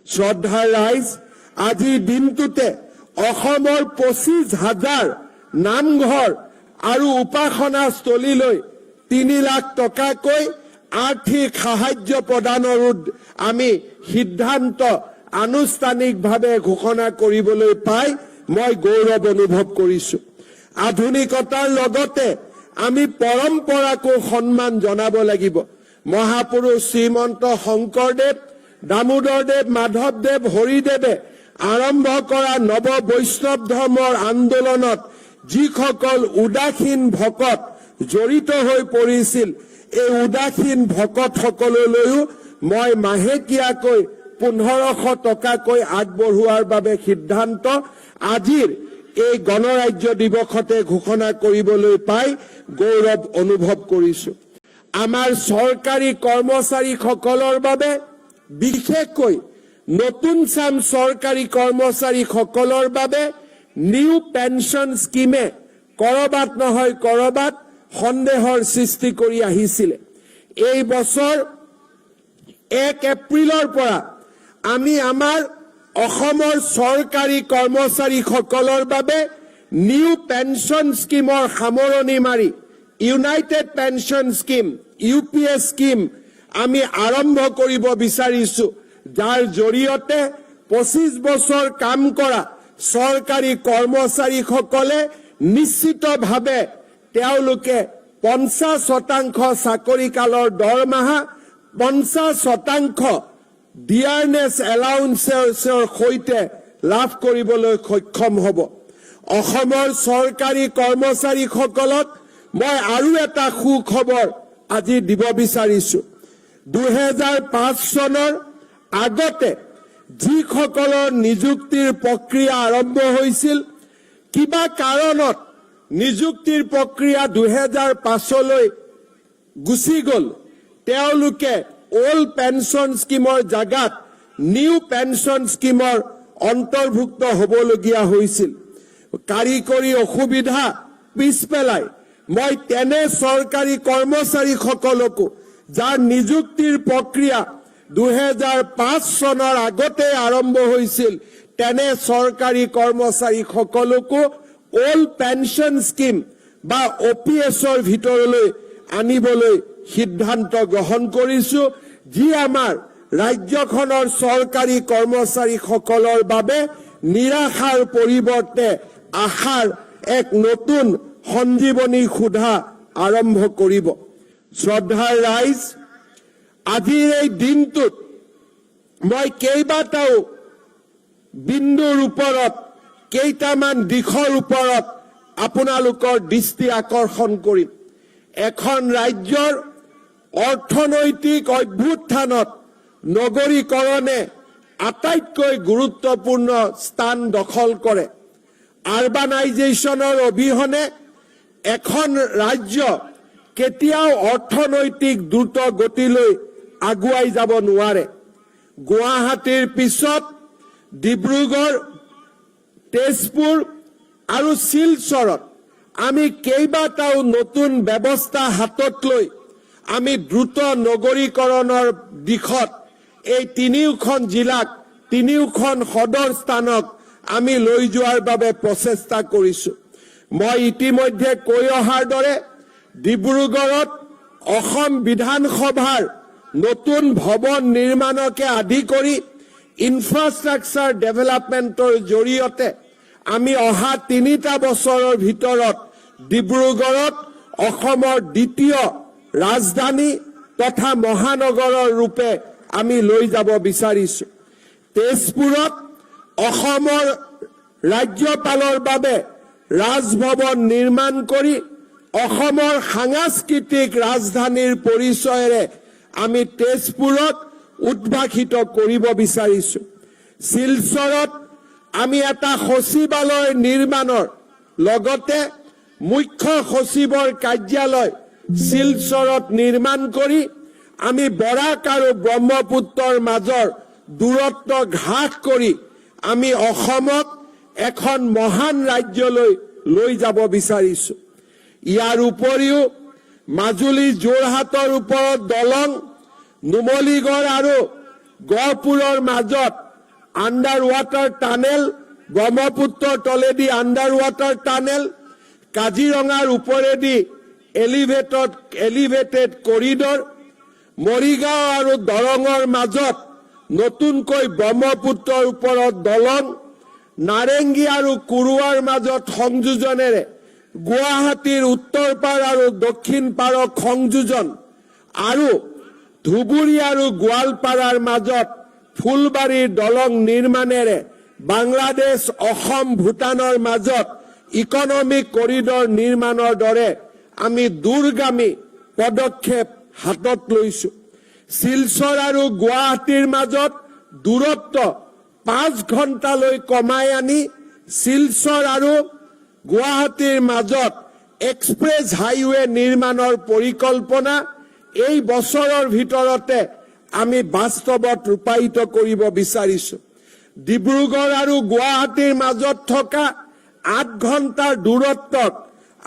শ্ৰদ্ধাৰ ৰাইজ, আজিৰ দিনটোতে অসমৰ 25,000 নামঘৰ আৰু উপাসনাস্থলীলৈ 3 লাখ টকাকৈ আৰ্থিক সাহায্য প্ৰদানৰ আমি সিদ্ধান্ত আনুষ্ঠানিকভাৱে ঘোষণা কৰিবলৈ পাই মই গৌৰৱ অনুভৱ কৰিছো। আধুনিকতাৰ লগতে আমি পৰম্পৰাকো সন্মান জনাব লাগিব। মহাপুৰুষ শ্ৰীমন্ত শংকৰদেৱ, দামোদৰদেৱ, মাধৱদেৱ, হৰিদেৱে আৰম্ভ কৰা নৱ বৈষ্ণৱ ধৰ্মৰ আন্দোলনত যিসকল উদাসীন ভকত জড়িত হৈ পৰিছিল, এই উদাসীন ভকতসকললৈও মই মাহেকীয়াকৈ 1500 টকাকৈ আগবঢ়োৱাৰ বাবে সিদ্ধান্ত আজিৰ এই গণৰাজ্য দিৱসতে ঘোষণা কৰিবলৈ পাই গৌৰৱ অনুভৱ কৰিছো। আমাৰ চৰকাৰী কৰ্মচাৰীসকলৰ বাবে, বিশেষকৈ নতুন চাম চৰকাৰী কৰ্মচাৰীসকলৰ বাবে নিউ পেঞ্চন স্কিমে কৰবাত নহয় কৰবাত সন্দেহৰ সৃষ্টি কৰি আহিছিলে। এই বছৰ 1 এপ্ৰিলৰ পৰা আমি আমাৰ অসমৰ চৰকাৰী কৰ্মচাৰীসকলৰ বাবে নিউ পেঞ্চন স্কিমৰ সামৰণি মাৰি United pension scheme UPS scheme আমি আৰম্ভ কৰিব বিচাৰিছো, যাৰ জৰিয়তে 25 বছৰ কাম কৰা চৰকাৰী কৰ্মচাৰীসকলে নিশ্চিতভাৱে তেওঁলোকে 50% চাকৰিকালৰ দৰমহা 50% ডিয়াৰনেছ এলাউন্সৰ সৈতে লাভ কৰিবলৈ সক্ষম হ'ব। অসমৰ চৰকাৰী কৰ্মচাৰীসকলক মই আৰু এটা সুখবৰ আজি দিব বিচাৰিছো। 2005 চনৰ আগতে যিসকলৰ নিযুক্তিৰ প্ৰক্ৰিয়া আৰম্ভ হৈছিল, কিবা কাৰণত নিযুক্তিৰ প্ৰক্ৰিয়া 2005লৈ গুচি গ'ল, তেওঁলোকে ওল্ড পেঞ্চন স্কিমৰ জাগাত নিউ পেঞ্চন স্কিমৰ অন্তৰ্ভুক্ত হ'বলগীয়া হৈছিল। কাৰিকৰী অসুবিধা পিছ পেলাই মই তেনে চৰকাৰী কৰ্মচাৰীসকলকো, যাৰ নিযুক্তিৰ প্ৰক্ৰিয়া 2005 চনৰ আগতে আৰম্ভ হৈছিল, তেনে চৰকাৰী কৰ্মচাৰীসকলকো ওল্ড পেঞ্চন স্কিম বা OPSৰ ভিতৰলৈ আনিবলৈ সিদ্ধান্ত গ্ৰহণ কৰিছো, যি আমাৰ ৰাজ্যখনৰ চৰকাৰী কৰ্মচাৰীসকলৰ বাবে নিৰাশাৰ পৰিৱৰ্তে আশাৰ এক নতুন সঞ্জীৱনী সুধা আৰম্ভ কৰিব। শ্ৰদ্ধাৰ ৰাইজ, আজিৰ এই দিনটোত মই কেইবাটাও বিন্দুৰ ওপৰত, কেইটামান দিশৰ ওপৰত আপোনালোকৰ দৃষ্টি আকৰ্ষণ কৰিম। এখন ৰাজ্যৰ অৰ্থনৈতিক অভ্যুত্থানত নগৰীকৰণে আটাইতকৈ গুৰুত্বপূৰ্ণ স্থান দখল কৰে। আৰবানাইজেশ্যনৰ অবিহনে এখন ৰাজ্য কেতিয়াও অৰ্থনৈতিক দ্ৰুত গতিলৈ আগুৱাই যাব নোৱাৰে। গুৱাহাটীৰ পিছত ডিব্ৰুগড়, তেজপুৰ আৰু শিলচৰত আমি কেইবাটাও নতুন ব্যৱস্থা হাতত লৈ আমি দ্ৰুত নগৰীকৰণৰ দিশত এই 3খন জিলাক, 3খন সদৰ স্থানক আমি লৈ যোৱাৰ বাবে প্ৰচেষ্টা কৰিছো। মই ইতিমধ্যে কৈ অহাৰ দৰে ডিব্ৰুগড়ত অসম বিধানসভাৰ নতুন ভৱন নিৰ্মাণকে আদি কৰি ইনফ্ৰাষ্ট্ৰাকচাৰ ডেভেলপমেণ্টৰ জৰিয়তে আমি অহা 3টা বছৰৰ ভিতৰত ডিব্ৰুগড়ত অসমৰ দ্বিতীয় ৰাজধানী তথা মহানগৰৰ ৰূপে আমি লৈ যাব বিচাৰিছো। তেজপুৰত অসমৰ ৰাজ্যপালৰ বাবে ৰাজভৱন নিৰ্মাণ কৰি অসমৰ সাংস্কৃতিক ৰাজধানীৰ পৰিচয়েৰে আমি তেজপুৰক উদ্ভাসিত কৰিব বিচাৰিছো। শিলচৰত আমি এটা সচিবালয় নিৰ্মাণৰ লগতে মুখ্য সচিবৰ কাৰ্যালয় শিলচৰত নিৰ্মাণ কৰি আমি বৰাক আৰু ব্ৰহ্মপুত্ৰৰ মাজৰ দূৰত্ব হ্ৰাস কৰি আমি অসমক এখন মহান ৰাজ্যলৈ লৈ যাব বিচাৰিছো। ইয়াৰ উপৰিও মাজুলী যোৰহাটৰ ওপৰত দলং, নুমলীগড় আৰু গহপুৰৰ মাজত আণ্ডাৰ ৱাটাৰ টানেল, ব্ৰহ্মপুত্ৰৰ তলেদি আণ্ডাৰ ৱাটাৰ টানেল, কাজিৰঙাৰ ওপৰেদি এলিভেটেড কৰিডৰ, মৰিগাঁও আৰু দৰঙৰ মাজত নতুনকৈ ব্ৰহ্মপুত্ৰৰ ওপৰত দলং, নাৰেংগী আৰু কুৰুৱাৰ মাজত সংযোজনেৰে গুৱাহাটীৰ উত্তৰ পাৰ আৰু দক্ষিণ পাৰক সংযোজন আৰু ধুবুৰী আৰু গোৱালপাৰাৰ মাজত ফুলবাৰীৰ দলং নিৰ্মাণেৰে বাংলাদেশ, অসম, ভূটানৰ মাজত ইকনমিক কৰিডৰ নিৰ্মাণৰ দৰে আমি দূৰগামী পদক্ষেপ হাতত লৈছো। শিলচৰ আৰু গুৱাহাটীৰ মাজত দূৰত্ব 5 ঘণ্টালৈ কমাই আনি শিলচৰ আৰু গুৱাহাটীৰ মাজত এক্সপ্ৰেছ হাইৱে নিৰ্মাণৰ পৰিকল্পনা এই বছৰৰ ভিতৰতে আমি বাস্তৱত ৰূপায়িত কৰিব বিচাৰিছো। ডিব্ৰুগড় আৰু গুৱাহাটীৰ মাজত থকা 8 ঘণ্টাৰ দূৰত্বক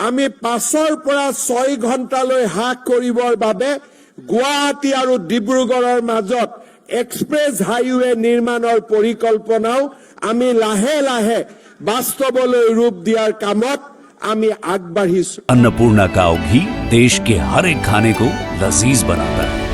আমি 5ৰ পৰা 6 ঘণ্টালৈ হ্ৰাস কৰিবৰ বাবে গুৱাহাটী আৰু ডিব্ৰুগড়ৰ মাজত এক্সপ্ৰেছ হাইৱে নিৰ্মাণৰ পৰিকল্পনাও আমি লাহে লাহে বাস্তৱলৈ ৰূপ দিয়াৰ কামত আমি আগবাঢ়িছো। अन्नपूर्णा काव घी देश के हर एक खाने को लजीज बनाता है।